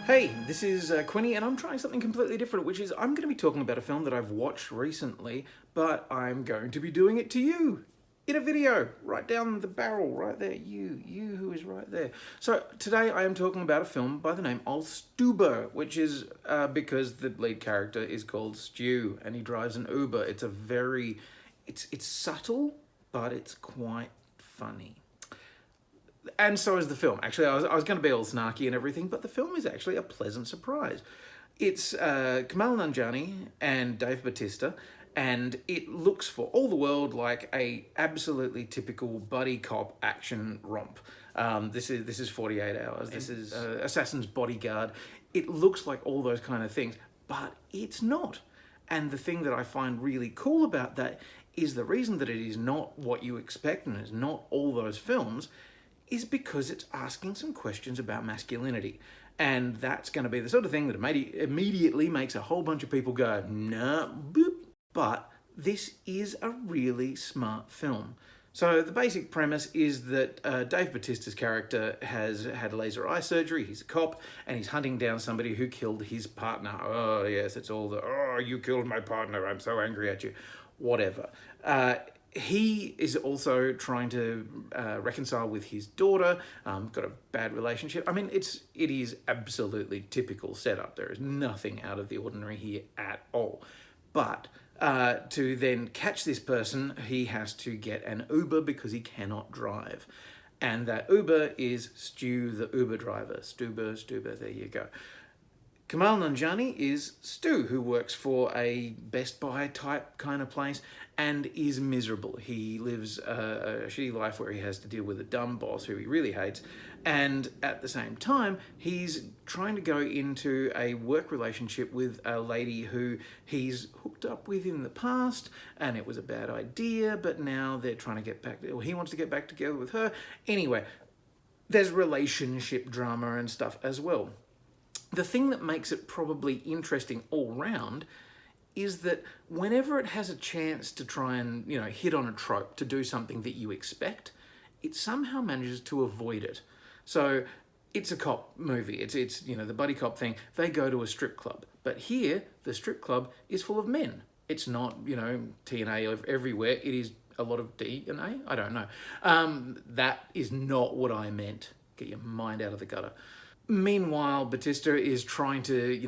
Hey, this is Quinny, and I'm trying something completely different, which is I'm going to be talking about a film that I've watched recently, but I'm going to be doing it to you in a video, right down the barrel, right there. You who is right there. So today I am talking about a film by the name of Stuber, which is because the lead character is called Stu, and he drives an Uber. It's subtle, but it's quite funny. And so is the film. Actually, I was going to be all snarky and everything, but the film is actually a pleasant surprise. It's Kumail Nanjiani and Dave Bautista, and it looks for all the world like a absolutely typical buddy cop action romp. This is 48 Hours. This is Assassin's Bodyguard. It looks like all those kind of things, but it's not. And the thing that I find really cool about that is the reason that it is not what you expect and is not all those films is because it's asking some questions about masculinity. And that's going to be the sort of thing that immediately makes a whole bunch of people go, nah, boop. But this is a really smart film. So the basic premise is that Dave Bautista's character has had laser eye surgery. He's a cop, and he's hunting down somebody who killed his partner. Oh, yes, it's all the, oh, you killed my partner. I'm so angry at you. Whatever. He is also trying to reconcile with his daughter, got a bad relationship. I mean, it is absolutely typical setup. There is nothing out of the ordinary here at all. But to then catch this person, he has to get an Uber because he cannot drive. And that Uber is Stu, the Uber driver. Stuber, there you go. Kumail Nanjiani is Stu, who works for a Best Buy type kind of place and is miserable. He lives a shitty life where he has to deal with a dumb boss who he really hates. And at the same time, he's trying to go into a work relationship with a lady who he's hooked up with in the past, and it was a bad idea, but now they're trying to get back, or he wants to get back together with her. Anyway, there's relationship drama and stuff as well. The thing that makes it probably interesting all round is that whenever it has a chance to try and, hit on a trope, to do something that you expect, it somehow manages to avoid it. So it's a cop movie. It's the buddy cop thing. They go to a strip club. But here, the strip club is full of men. It's not, T&A everywhere. It is a lot of D and A. I don't know. That is not what I meant. Get your mind out of the gutter. Meanwhile, Bautista is trying to,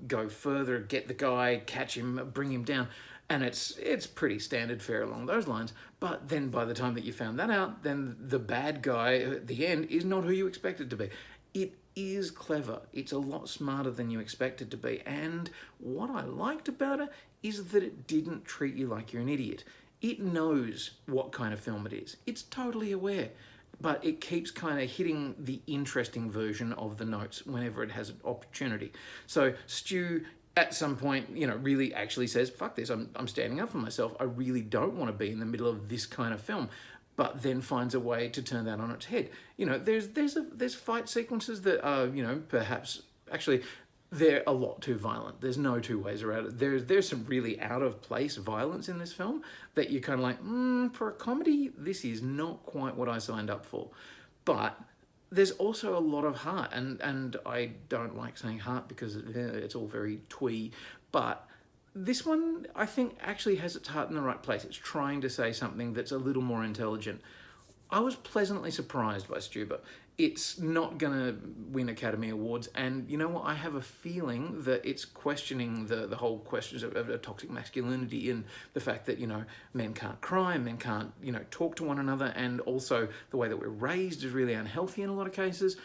go further, get the guy, catch him, bring him down. And it's pretty standard fare along those lines. But then by the time that you found that out, then the bad guy at the end is not who you expect it to be. It is clever. It's a lot smarter than you expect it to be. And what I liked about it is that it didn't treat you like you're an idiot. It knows what kind of film it is. It's totally aware. But it keeps kind of hitting the interesting version of the notes whenever it has an opportunity. So Stu, at some point, really actually says, fuck this, I'm standing up for myself. I really don't want to be in the middle of this kind of film. But then finds a way to turn that on its head. There's fight sequences that are, perhaps, actually, they're a lot too violent. There's no two ways around it. There's some really out of place violence in this film that you're kind of like, for a comedy, this is not quite what I signed up for. But there's also a lot of heart, and I don't like saying heart because it's all very twee, but this one, I think, actually has its heart in the right place. It's trying to say something that's a little more intelligent. I was pleasantly surprised by Stuber. It's not going to win Academy Awards, and you know what? I have a feeling that it's questioning the whole questions of toxic masculinity and the fact that, men can't cry, men can't, talk to one another, and also the way that we're raised is really unhealthy in a lot of cases.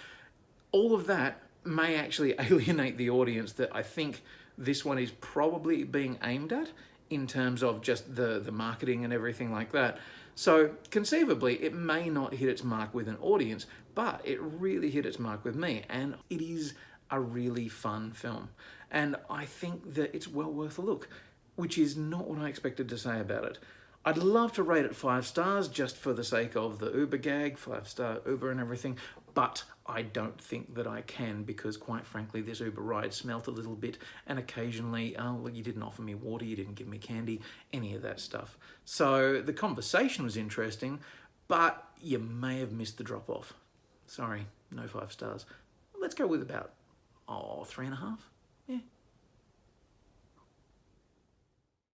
All of that may actually alienate the audience that I think this one is probably being aimed at in terms of just the marketing and everything like that. So conceivably, it may not hit its mark with an audience, but it really hit its mark with me. And it is a really fun film. And I think that it's well worth a look, which is not what I expected to say about it. I'd love to rate it 5 stars just for the sake of the Uber gag, 5-star Uber and everything, but I don't think that I can because, quite frankly, this Uber ride smelt a little bit, and occasionally, well, you didn't offer me water, you didn't give me candy, any of that stuff. So the conversation was interesting, but you may have missed the drop-off. Sorry, no 5 stars. Let's go with about 3.5. Yeah,